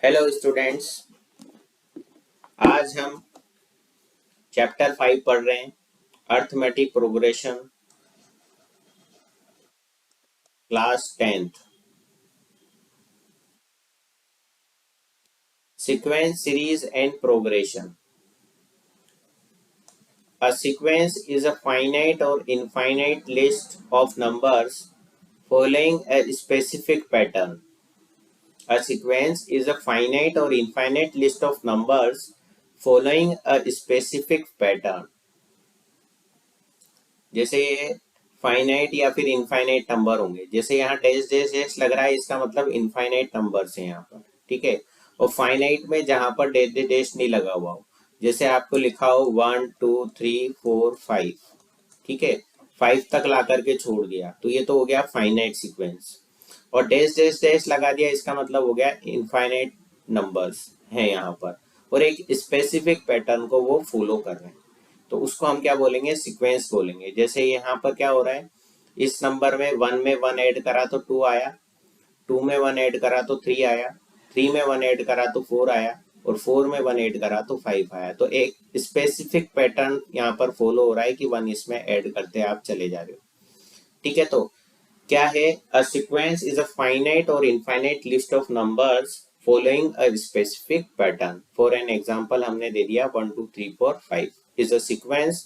Hello students. आज हम chapter 5 पढ़ रहे हैं, arithmetic progression, class 10th। Sequence, series and progression. A sequence is a finite or infinite list of numbers following a specific pattern. A sequence is a finite or infinite list of numbers following a specific pattern. जैसे ये finite या फिर infinite number होंगे, जैसे यहाँ dash dash dash लग रहा है, इसका मतलब इनफाइनाइट नंबर्स है यहाँ पर, ठीक है। और फाइनाइट में जहां पर डैश डैश डैश नहीं लगा हुआ हो, जैसे आपको लिखा हो 1 2 3 4 5, ठीक है, 5 तक ला करके छोड़ दिया, तो ये तो हो गया फाइनाइट सीक्वेंस। और डैश डैश डैश लगा दिया, इसका मतलब हो गया इनफाइनाइट नंबर्स है यहाँ पर, और एक स्पेसिफिक पैटर्न को वो फॉलो कर रहे हैं, तो उसको हम क्या बोलेंगे, सीक्वेंस बोलेंगे। जैसे यहाँ पर क्या हो रहा है, इस नंबर में 1 में 1 ऐड करा तो 2 आया, 2 में 1 ऐड करा तो 3 आया, 3 में 1 ऐड करा तो 4 आया, और 4 में 1 ऐड करा तो 5 आया। तो एक स्पेसिफिक पैटर्न यहाँ पर फॉलो हो रहा है कि 1 इसमें ऐड करते आप चले जा रहे हो, ठीक है। तो क्या है, a sequence is a finite और infinite list of numbers following a specific pattern. For an example हमने दे दिया 1 2 3 4 5 is a sequence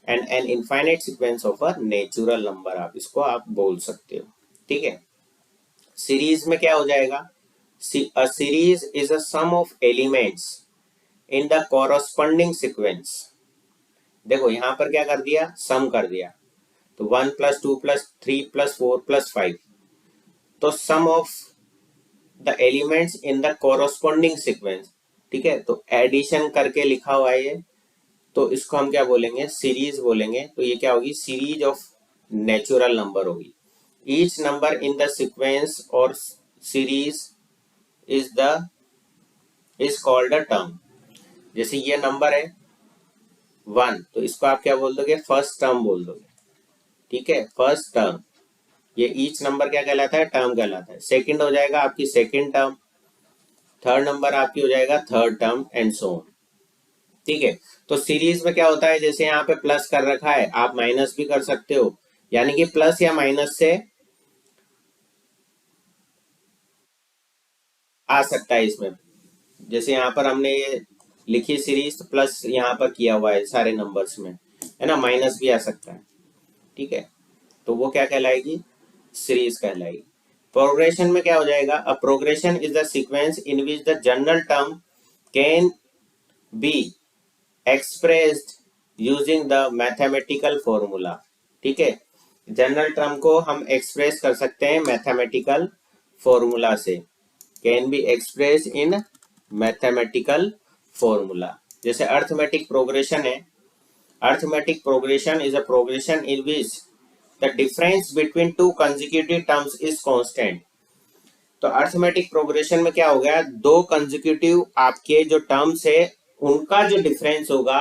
and an infinite sequence of a natural number, आप इसको आप बोल सकते हो, ठीक है। सीरीज में क्या हो जाएगा, a series is a sum of elements in the corresponding sequence. देखो यहाँ पर क्या कर दिया, सम कर दिया, तो 1 प्लस 2 प्लस 3 प्लस 4 प्लस 5, तो sum of the elements in the corresponding sequence, ठीक है। तो एडिशन करके लिखा हुआ है ये, तो इसको हम क्या बोलेंगे, सीरीज बोलेंगे। तो ये क्या होगी, सीरीज ऑफ नेचुरल नंबर होगी। Each number in the sequence और series is called a term. जैसे ये नंबर है 1, तो इसको आप क्या बोल दोगे, फर्स्ट टर्म बोल दोगे, ठीक है, फर्स्ट टर्म। ये ईच नंबर क्या कहलाता है, टर्म कहलाता है। सेकंड हो जाएगा आपकी सेकंड टर्म, थर्ड नंबर आपकी हो जाएगा third term, and so on, ठीक है। तो सीरीज में क्या होता है, जैसे यहाँ पे प्लस कर रखा है, आप माइनस भी कर सकते हो, यानी कि प्लस या माइनस से आ सकता है इसमें। जैसे यहाँ पर हमने ये लिखी सीरीज, तो प्लस यहाँ पर किया हुआ है सारे नंबर्स में, है ना, माइनस भी आ सकता है, ठीक है। तो वो क्या कहलाएगी, सीरीज कहलाएगी। प्रोग्रेशन में क्या हो जाएगा, a progression is the sequence in which the general term can be expressed using the mathematical formula, ठीक है। जनरल टर्म को हम एक्सप्रेस कर सकते हैं मैथमेटिकल फॉर्मूला से, can be express in mathematical formula. जैसे अर्थमेटिक प्रोग्रेशन है, arithmetic progression is a progression in which the difference between two consecutive terms is constant. तो अर्थमेटिक प्रोग्रेशन में क्या हो गया, दो कंसेक्यूटिव आपके जो टर्म्स है उनका जो डिफरेंस होगा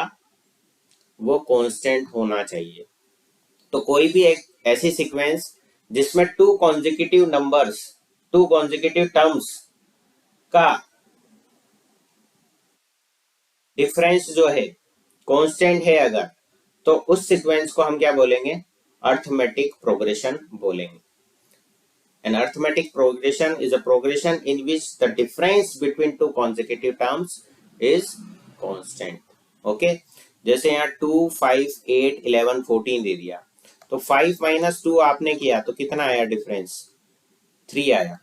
वो कांस्टेंट होना चाहिए। तो कोई भी एक ऐसी सीक्वेंस जिसमें two consecutive numbers, two consecutive terms का डिफरेंस जो है कांस्टेंट है अगर, तो उस सीक्वेंस को हम क्या बोलेंगे, अर्थमेटिक प्रोग्रेशन बोलेंगे। An arithmetic progression is a progression in which the difference between two consecutive terms is constant. Okay? जैसे यहाँ 2 5 8 11 14 दे दिया, तो 5 माइनस 2 आपने किया तो कितना आया डिफरेंस, 3 आया,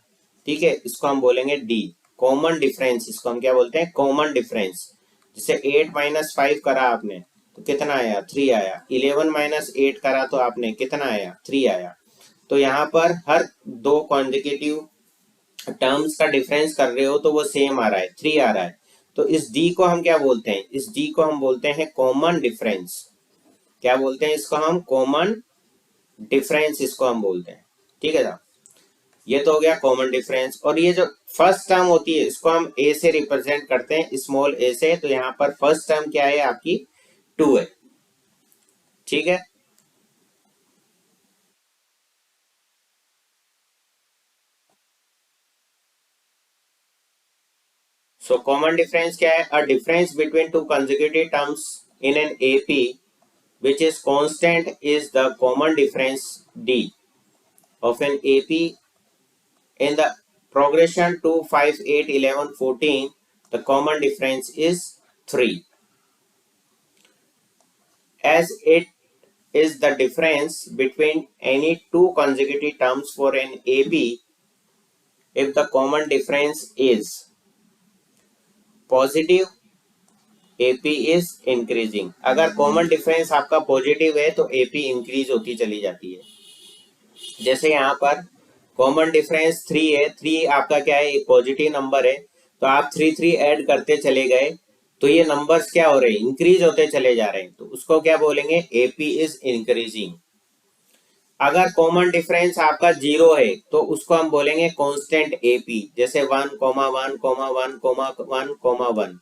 ठीक है। इसको हम बोलेंगे डी, कॉमन डिफरेंस, इसको हम क्या बोलते हैं, कॉमन डिफरेंस। जैसे 8 माइनस 5 करा आपने तो कितना आया, 3 आया। 11 माइनस 8 करा तो आपने कितना आया, 3 आया। तो यहाँ पर हर दो कॉन्जिक्यूटिव टर्म्स का डिफरेंस कर रहे हो तो वो सेम आ रहा है, 3 आ रहा है। तो इस डी को हम क्या बोलते हैं, इस डी को हम बोलते हैं कॉमन डिफरेंस। क्या बोलते हैं इसको हम, कॉमन डिफरेंस इसको हम बोलते हैं, ठीक है ना। ये तो हो गया कॉमन डिफरेंस। और ये जो फर्स्ट टर्म होती है इसको हम ए से रिप्रेजेंट करते हैं, स्मॉल ए से। तो यहाँ पर फर्स्ट टर्म क्या है आपकी, 2 है, ठीक है। सो कॉमन डिफरेंस क्या है? A difference between two consecutive terms in an AP which is constant is the common difference d of an AP in the progression to 5, 8, 11, 14. The common difference is 3, as it is the difference between any two consecutive terms for an AP. If the common difference is positive, AP is increasing. अगर common difference आपका positive है तो AP increase होती चली जाती है। जैसे यहाँ पर कॉमन डिफरेंस 3 है, 3 आपका क्या है? एक पॉजिटिव नंबर है, तो आप 3 3 ऐड करते चले गए तो ये नंबर्स क्या हो रहे हैं? इंक्रीज होते चले जा रहे हैं, तो उसको क्या बोलेंगे? AP is increasing. अगर कॉमन डिफरेंस आपका 0 है तो उसको हम बोलेंगे कांस्टेंट एपी, जैसे 1,1,1,1,1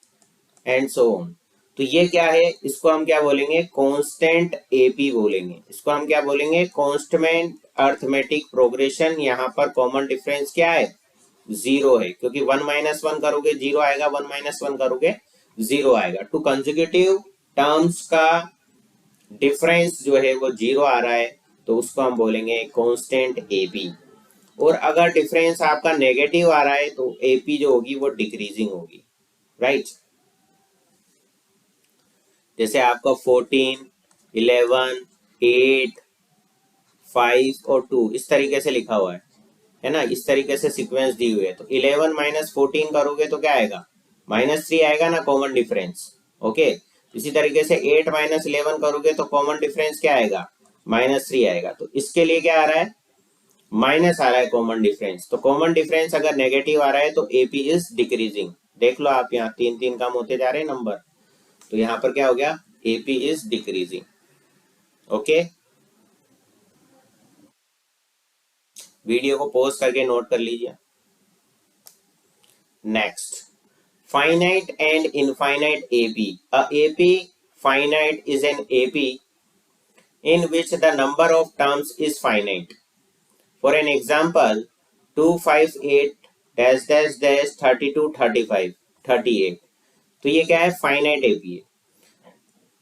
एंड सो ऑन। तो ये क्या है? इसको हम क्या बोलेंगे? कांस्टेंट एपी बोलेंगे। इसको हम क्या बोलेंगे? Constant arithmetic progression. यहाँ पर कॉमन डिफरेंस क्या है? 0 है, क्योंकि 1 - 1 करोगे 0 आएगा, 1 - 1 करोगे 0 आएगा। टू कंसेक्यूटिव टर्म्स का डिफरेंस जो है वो 0 आ रहा है, तो उसको हम बोलेंगे कांस्टेंट एपी। और अगर डिफरेंस आपका नेगेटिव आ रहा है तो एपी जो होगी वो डिक्रीजिंग होगी, राइट। जैसे आपका 14, 11, 8, 5 और 2 इस तरीके से लिखा हुआ है ना? इस तरीके से सीक्वेंस दी हुई है। तो 11 - 14 करोगे तो क्या आएगा? -3 आएगा ना कॉमन डिफरेंस। ओके, इसी तरीके से 8 - 11 करोगे तो कॉमन डिफरेंस क्या आएगा? -3 आएगा। तो इसके लिए क्या आ रहा है? माइनस आ रहा है कॉमन डिफरेंस। तो कॉमन डिफरेंस अगर नेगेटिव आ रहा है तो एपी इज डिक्रीजिंग। देख लो आप, यहाँ 3 3 कम होते जा रहे हैं नंबर, तो यहाँ पर क्या हो गया? AP is decreasing. Okay, video को पॉज करके नोट कर लीजिए। Next, finite and infinite AP. A AP finite is an AP in which the number of terms is finite. For an example, 2, 5, 8 dash dash dash 32, 35, 38. तो ये क्या है? finite AP है।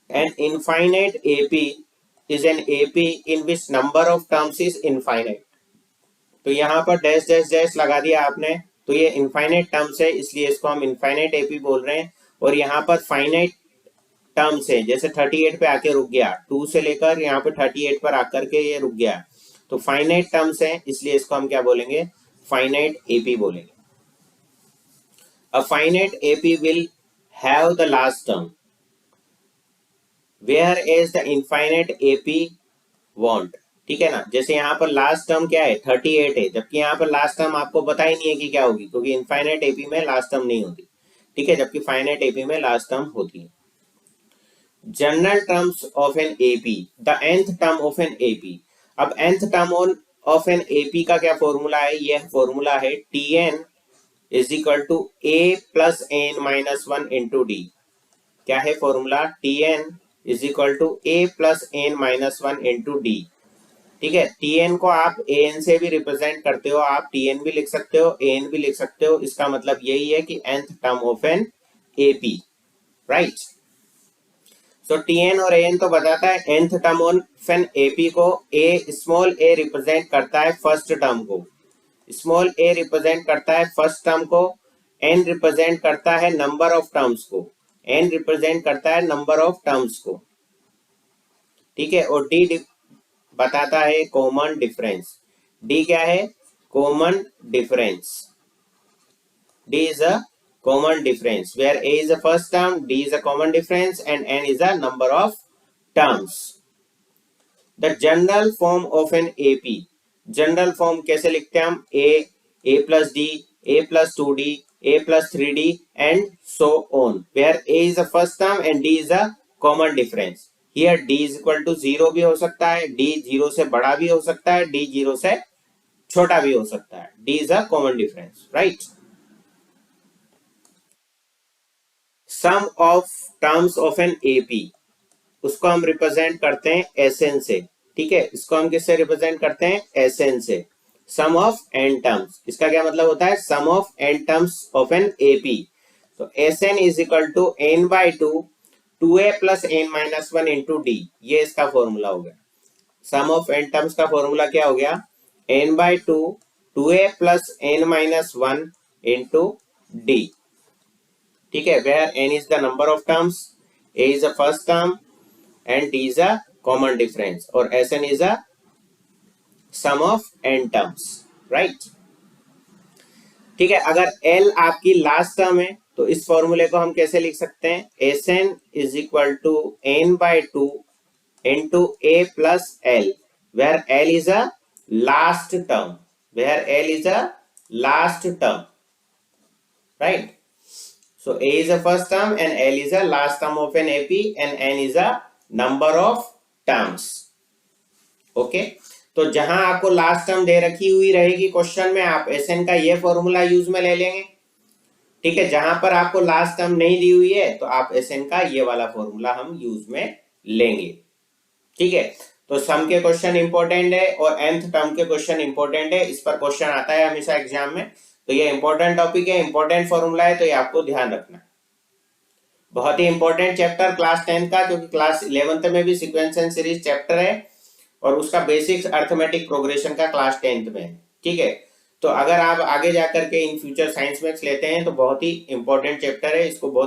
An infinite AP is an AP in which number of terms is infinite. तो यहाँ पर dash dash dash लगा दिया आपने, तो ये इनफाइनाइट टर्म्स है, इसलिए इसको हम इनफाइनाइट एपी बोल रहे हैं। और यहाँ पर फाइनाइट टर्म्स है, जैसे 38 पे आके रुक गया, 2 से लेकर यहाँ पे 38 पर आकर के ये रुक गया, तो फाइनाइट टर्म्स है, इसलिए इसको हम क्या बोलेंगे? फाइनाइट एपी बोलेंगे। A finite AP will have the last term whereas the infinite AP won't. ठीक है ना? जैसे यहाँ पर लास्ट टर्म क्या है? 38 है, जबकि यहाँ पर लास्ट टर्म आपको पता ही नहीं है कि क्या होगी, क्योंकि इनफाइनाइट एपी में लास्ट टर्म नहीं होती। ठीक है, जबकि फाइनाइट एपी में लास्ट टर्म होती है। General terms of an AP, the nth term of an AP. अब nth term of an AP का क्या फॉर्मूला है? यह फॉर्मूला है Tn is equal to a plus n minus 1 into d. क्या है formula? Tn is equal to a plus n minus 1 into D. ठीक है, Tn को आप an से भी रिप्रेजेंट करते हो, आप Tn भी लिख सकते हो, an भी लिख सकते हो। इसका मतलब यही है कि nth term of an AP, right. So Tn और an तो बताता है। nth term of an AP को स्मॉल a रिप्रेजेंट करता है फर्स्ट टर्म को, स्मॉल a रिप्रेजेंट करता है फर्स्ट टर्म को, n रिप्रेजेंट करता है नंबर ऑफ टर्म्स को, n रिप्रेजेंट करता है नंबर ऑफ टर्म्स को। ठीक है, और d बताता है कॉमन डिफरेंस। डी क्या है? Common difference. D is a common difference where A is a first term, D is a common difference and N is a number of terms. The general form of an AP, general form कैसे लिखते हैं हम? A plus D, A plus 2d, a plus 3d and so on, where a is the first term and d is a common difference. Here d is equal to 0 भी हो सकता है, d 0 से बड़ा भी हो सकता है, d 0 से छोटा भी हो सकता है। d is a common difference, right? Sum of terms of an AP, उसको हम रिप्रेजेंट करते हैं Sn से। ठीक है, इसको हम किससे रिप्रेजेंट करते हैं? Sn से। सम ऑफ n टर्म्स, इसका क्या मतलब होता है? Sum of n terms of an AP. तो Sn is equal to n by two 2a plus n minus one into D, ये इसका फॉर्मूला हो गया। सम ऑफ n टर्म्स का फॉर्मूला क्या हो गया, n by two 2a plus n minus one into D. ठीक है, where n is the number of terms, a is the first term and d is a common difference, और Sn is a sum of n terms, right. ठीक है, अगर L आपकी last term है तो इस फॉर्मूले को हम कैसे लिख सकते हैं, Sn is equal to n by two into a plus L, where L is a last term, where L is a last term, right. So A is the first term and L is the last term of an AP and N is the number of terms. Okay? तो जहां आपको last term दे रखी हुई रहेगी question में, आप Sn का ये फॉर्मूला यूज में ले लेंगे। ठीक है, जहां पर आपको लास्ट टर्म नहीं दी हुई है तो आप Sn का ये वाला फॉर्मूला हम यूज में लेंगे। ठीक है, तो सम के क्वेश्चन इंपॉर्टेंट है और nth टर्म के क्वेश्चन इंपॉर्टेंट है, इस पर क्वेश्चन आता है हमेशा एग्जाम में, तो ये इंपॉर्टेंट टॉपिक है, इंपॉर्टेंट फॉर्मूला है, तो ये आपको ध्यान रखना। बहुत ही इंपॉर्टेंट चैप्टर क्लास 10 का, क्योंकि क्लास 11th में भी सीक्वेंस एंड सीरीज चैप्टर है और उसका बेसिक्स अर्थमेटिक प्रोग्रेशन का क्लास 10th में है। ठीक है, तो अगर आप आगे जाकर के इन फ्यूचर साइंस मैथ्स लेते हैं तो बहुत ही इंपॉर्टेंट चैप्टर है, इसको बहुत